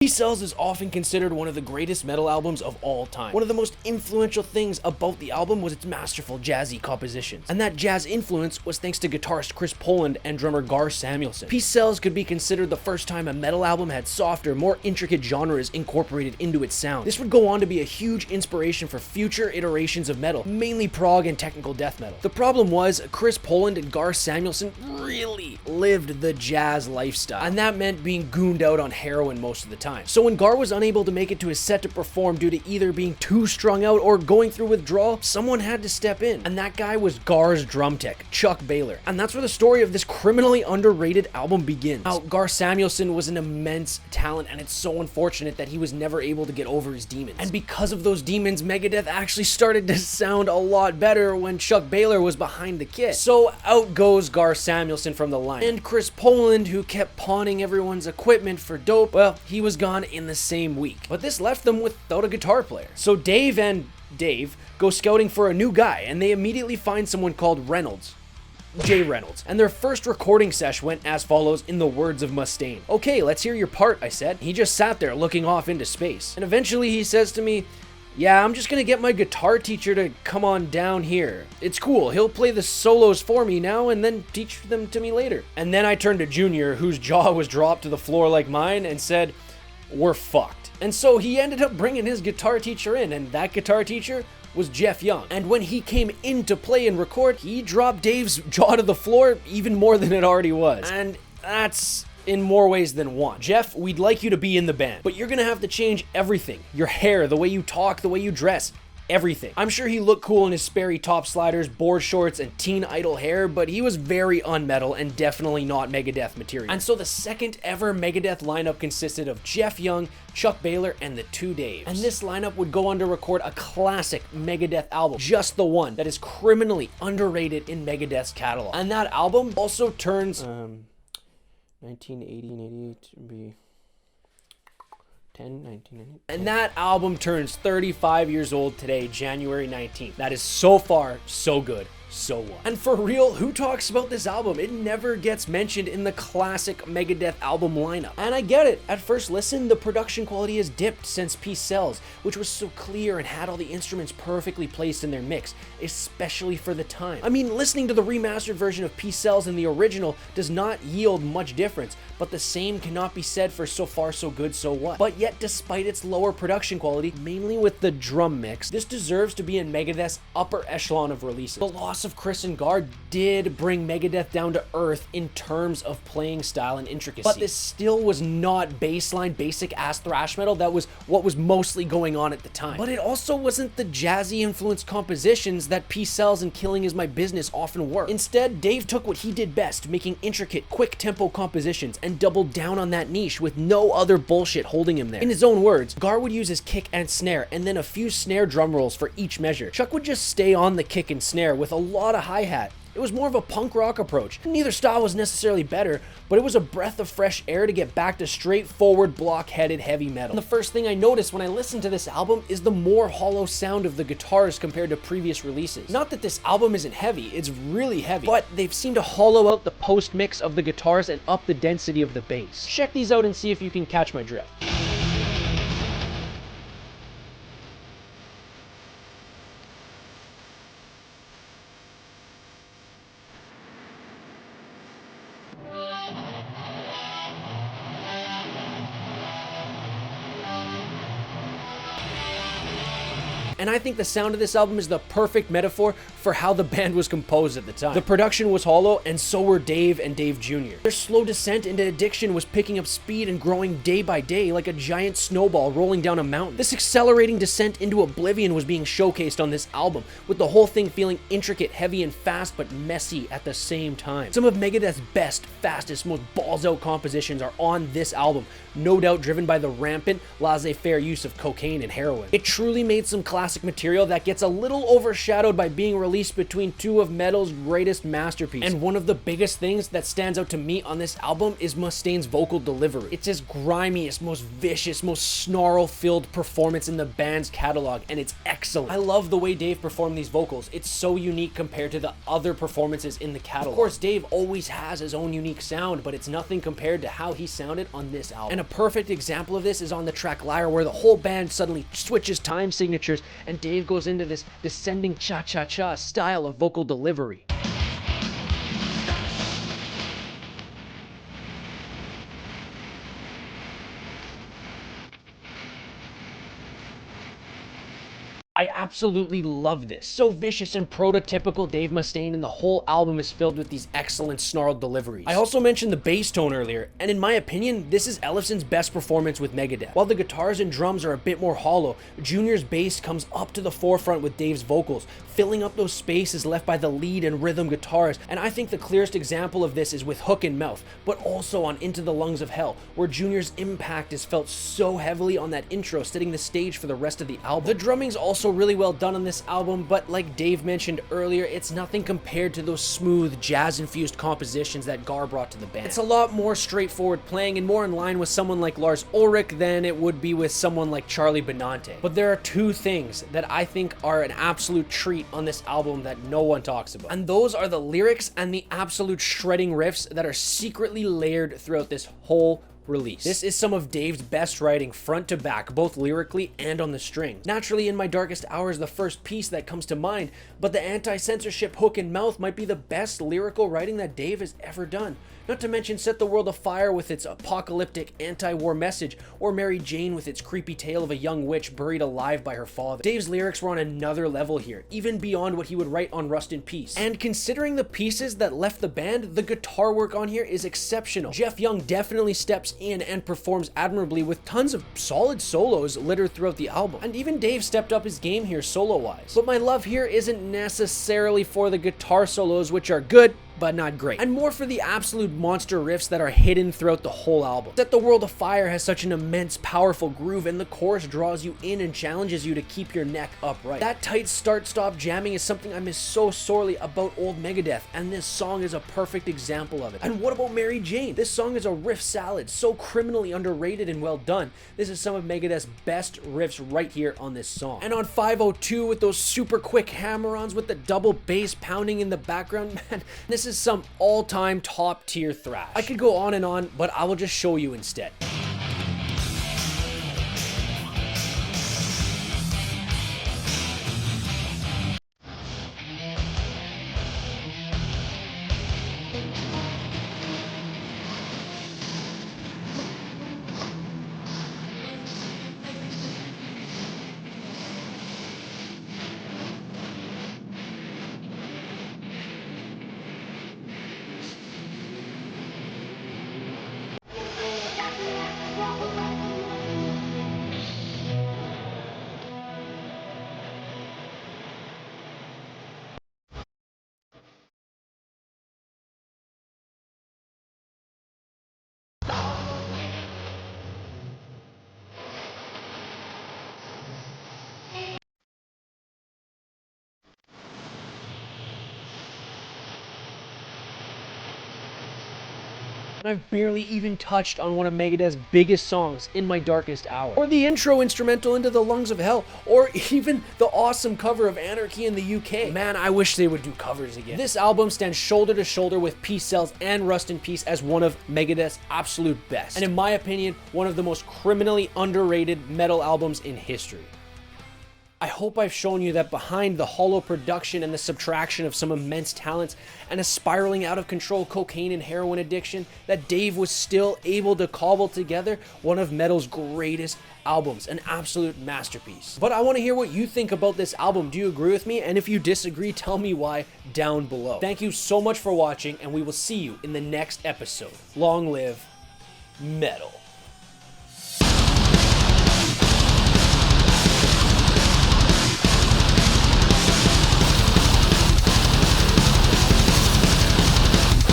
Peace Sells is often considered one of the greatest metal albums of all time. One of the most influential things about the album was its masterful jazzy compositions. And that jazz influence was thanks to guitarist Chris Poland and drummer Gar Samuelson. Peace Sells could be considered the first time a metal album had softer, more intricate genres incorporated into its sound. This would go on to be a huge inspiration for future iterations of metal, mainly prog and technical death metal. The problem was, Chris Poland and Gar Samuelson really lived the jazz lifestyle, and that meant being gooned out on heroin most of the time. So when Gar was unable to make it to his set to perform due to either being too strung out or going through withdrawal, someone had to step in, and that guy was Gar's drum tech, Chuck Baylor. And that's where the story of this criminally underrated album begins. Now, Gar Samuelson was an immense talent, and it's so unfortunate that he was never able to get over his demons. And because of those demons, Megadeth actually started to sound a lot better when Chuck Baylor was behind the kit. So out goes Gar Samuelson from the line. And Chris Poland, who kept pawning everyone's equipment for dope, well, he was gone in the same week. But this left them without a guitar player. So Dave go scouting for a new guy, and they immediately find someone called Jay Reynolds. And their first recording sesh went as follows in the words of Mustaine. "Okay, let's hear your part," I said. He just sat there looking off into space. And eventually he says to me, "Yeah, I'm just gonna get my guitar teacher to come on down here. It's cool, he'll play the solos for me now and then teach them to me later." And then I turned to Junior, whose jaw was dropped to the floor like mine, and said, "We're fucked." And so he ended up bringing his guitar teacher in, and that guitar teacher was Jeff Young. And when he came in to play and record, he dropped Dave's jaw to the floor even more than it already was. And that's in more ways than one. "Jeff, we'd like you to be in the band, but you're gonna have to change everything. Your hair, the way you talk, the way you dress. Everything." I'm sure he looked cool in his Sperry top sliders, board shorts, and Teen Idol hair, but he was very unmetal and definitely not Megadeth material. And so the second ever Megadeth lineup consisted of Jeff Young, Chuck Baylor, and the two Daves. And this lineup would go on to record a classic Megadeth album, just the one, that is criminally underrated in Megadeth's catalog. And that album also turns 1988 to be 1990. And that album turns 35 years old today, January 19th. That is so far, so good. So what? And for real, who talks about this album? It never gets mentioned in the classic Megadeth album lineup. And I get it. At first listen, the production quality has dipped since Peace Sells, which was so clear and had all the instruments perfectly placed in their mix, especially for the time. I mean, listening to the remastered version of Peace Sells and the original does not yield much difference, but the same cannot be said for So Far So Good, So What. But yet, despite its lower production quality, mainly with the drum mix, this deserves to be in Megadeth's upper echelon of releases. The loss of Chris and Gar did bring Megadeth down to earth in terms of playing style and intricacy, but this still was not baseline, basic ass thrash metal. That was what was mostly going on at the time. But it also wasn't the jazzy influenced compositions that Peace Sells and Killing Is My Business often were. Instead, Dave took what he did best, making intricate, quick tempo compositions, and doubled down on that niche with no other bullshit holding him there. In his own words, Gar would use his kick and snare, and then a few snare drum rolls for each measure. Chuck would just stay on the kick and snare with a lot of hi-hat. It was more of a punk rock approach. Neither style was necessarily better, but it was a breath of fresh air to get back to straightforward, block-headed heavy metal. And the first thing I noticed when I listened to this album is the more hollow sound of the guitars compared to previous releases. Not that this album isn't heavy, it's really heavy, but they've seemed to hollow out the post-mix of the guitars and up the density of the bass. Check these out and see if you can catch my drift. And I think the sound of this album is the perfect metaphor for how the band was composed at the time. The production was hollow, and so were Dave and Dave Jr. Their slow descent into addiction was picking up speed and growing day by day like a giant snowball rolling down a mountain. This accelerating descent into oblivion was being showcased on this album, with the whole thing feeling intricate, heavy, and fast, but messy at the same time. Some of Megadeth's best, fastest, most balls-out compositions are on this album, no doubt driven by the rampant, laissez-faire use of cocaine and heroin. It truly made some classic classic material that gets a little overshadowed by being released between two of metal's greatest masterpieces. And one of the biggest things that stands out to me on this album is Mustaine's vocal delivery. It's his grimiest, most vicious, most snarl-filled performance in the band's catalog, and it's excellent. I love the way Dave performed these vocals. It's so unique compared to the other performances in the catalog. Of course, Dave always has his own unique sound, but it's nothing compared to how he sounded on this album. And a perfect example of this is on the track Liar, where the whole band suddenly switches time signatures and Dave goes into this descending cha-cha-cha style of vocal delivery. I absolutely love this. So vicious and prototypical Dave Mustaine, and the whole album is filled with these excellent snarled deliveries. I also mentioned the bass tone earlier, and in my opinion, this is Ellefson's best performance with Megadeth. While the guitars and drums are a bit more hollow, Junior's bass comes up to the forefront with Dave's vocals, filling up those spaces left by the lead and rhythm guitars. And I think the clearest example of this is with Hook and Mouth, but also on Into the Lungs of Hell, where Junior's impact is felt so heavily on that intro, setting the stage for the rest of the album. The drumming's also really well done on this album, but like Dave mentioned earlier, it's nothing compared to those smooth, jazz-infused compositions that Gar brought to the band. It's a lot more straightforward playing and more in line with someone like Lars Ulrich than it would be with someone like Charlie Benante. But there are two things that I think are an absolute treat on this album that no one talks about, and those are the lyrics and the absolute shredding riffs that are secretly layered throughout this whole release. This is some of Dave's best writing front to back, both lyrically and on the strings. Naturally, In My Darkest Hour is the first piece that comes to mind, but the anti-censorship Hook and Mouth might be the best lyrical writing that Dave has ever done. Not to mention Set the World Afire with its apocalyptic anti-war message, or Mary Jane with its creepy tale of a young witch buried alive by her father. Dave's lyrics were on another level here, even beyond what he would write on Rust in Peace. And considering the pieces that left the band, the guitar work on here is exceptional. Jeff Young definitely steps in and performs admirably with tons of solid solos littered throughout the album. And even Dave stepped up his game here solo-wise. But my love here isn't necessarily for the guitar solos, which are good, but not great, and more for the absolute monster riffs that are hidden throughout the whole album. Set the World Afire has such an immense, powerful groove, and the chorus draws you in and challenges you to keep your neck upright. That tight start-stop jamming is something I miss so sorely about old Megadeth, and this song is a perfect example of it. And what about Mary Jane? This song is a riff salad, so criminally underrated and well done. This is some of Megadeth's best riffs right here on this song. And on 502 with those super quick hammer-ons with the double bass pounding in the background, man, this is some all-time top-tier thrash. I could go on, but I will just show you instead. And I've barely even touched on one of Megadeth's biggest songs, In My Darkest Hour, or the intro instrumental Into the Lungs of Hell, or even the awesome cover of Anarchy in the UK. Man, I wish they would do covers again. This album stands shoulder to shoulder with Peace Sells and Rust in Peace as one of Megadeth's absolute best, and in my opinion, one of the most criminally underrated metal albums in history. I hope I've shown you that behind the hollow production and the subtraction of some immense talents and a spiraling out of control cocaine and heroin addiction, that Dave was still able to cobble together one of metal's greatest albums, an absolute masterpiece. But I want to hear what you think about this album. Do you agree with me? And if you disagree, tell me why down below. Thank you so much for watching, and we will see you in the next episode. Long live metal.